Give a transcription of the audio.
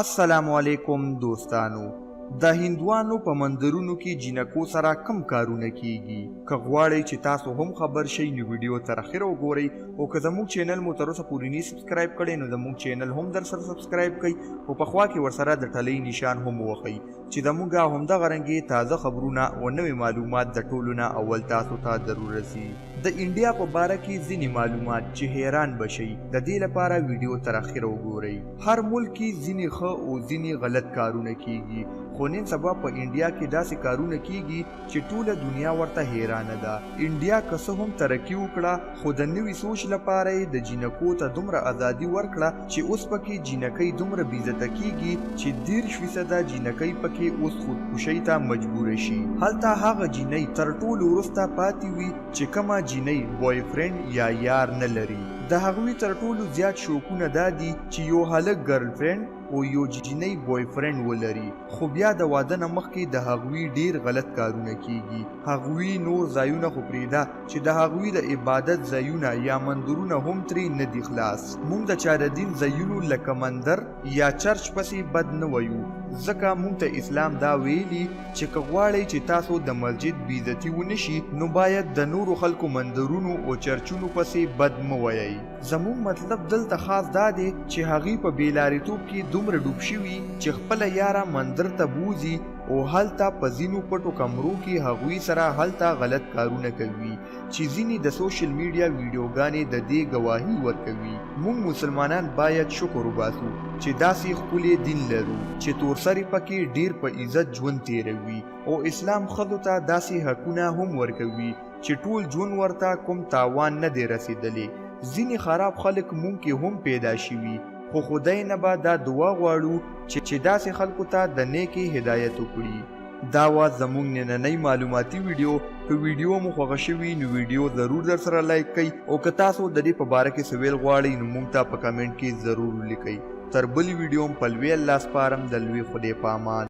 السلام علیکم دوستانو. د هندوانو په مندرونو کې جینکو سره کم کارونه کیږي؟ که غواړئ چې تاسو هم خبر شئ نو ویډیو تر اخره وګورئ، او که زموږ چینل مو تر اوسه پورې نه سبسکرایب کړی نو زموږ چینل هم در سره سبسکرایب کړئ، او په خوا کې ورسره د ټلۍ نشان هم ووهئ چې زموږ همدغه رنګې تازه خبرونه او نوې معلومات د ټولو نه اول تاسو ته ضرور رسي. د انډیا په باره کې ځینې معلومات چې حیران بشئ، د دې لپاره ویډیو تر اخره وګورئ. هر ملک کې ځینې ښه او ځینې غلط کارونه کیږي، خو نن سبا په انډیا کې داسې کارونه کیږي چې ټوله دنیا ورته حیرانه ده. انډیا که څه هم ترقي وکړه، خو د نوي سوچ لپاره یې د جینکو ته دومره ازادي ورکړه چې اوس پکې جینکۍ دومره بېعزته کیږي چې 30% جینکۍ پکې اوس خودکشۍ ته مجبوره شي. هلته هغه جینۍ تر ټولو وروسته پاتې وي چې کومه جینۍ بوای فرینډ یا یار نه لري. د هغوی تر ټولو زیات شوقونه دا دي چې یو هلک ګرل فرینډ او یو جینۍ بوای فرینډ ولري، خو بیا د واده نه مخکې د هغوی ډیر غلط کارونه کیږي. هغوی نور ځایونه خو پرېږده چې د هغوی د عبادت ځایونه یا مندرونه هم ترې نه دي خلاص. موږ د چا د دین ځایونو لکه مندر یا چرچ پسې بد نه وایو، ځکه موږ ته اسلام دا ویلي چې که غواړئ چې تاسو د مسجد بېعزتي ونه شي نو باید د نورو خلکو مندرونو او چرچونو پسې بد مه وایئ. زموږ مطلب دلته خاص دا دی چې هغوی په بېلاریتوب کې دومره ډوب شوي چې خپله یاره مندر ته بوځي او هلته په ځینو پټو کمرو کې هغوی سره هلته غلط کارونه کوي چې ځینې د سوشل میډیا ویډیوګانې د دې ګواهي ورکوي. موږ مسلمانان باید شکر وباسو چې داسې ښکلی دین لرو چې تورسرې پکې ډیر په عزت ژوند تیروي، او اسلام ښځو ته داسې حقونه هم ورکوي چې ټول ژوند ورته کوم تاوان نه دی رسېدلی. ځینې خراب خلک مونږ کې هم پیدا شوي، خو خدای نه به دا دعا غواړو چې داسې خلکو ته د نیکۍ هدایت وکړي. دا وه زموږ نننۍ معلوماتي ویډیو. که ویډیو مو خوښه شوي نو ویډیو ضرور در سره لایک کړئ، او که تاسو د دې په باره کې څه ویل غواړئ نو موږ ته په کمنټ کې ضرور ولیکئ. تر بلې ویډیو هم په لوی الله سپارم. د لوی خدای په امان.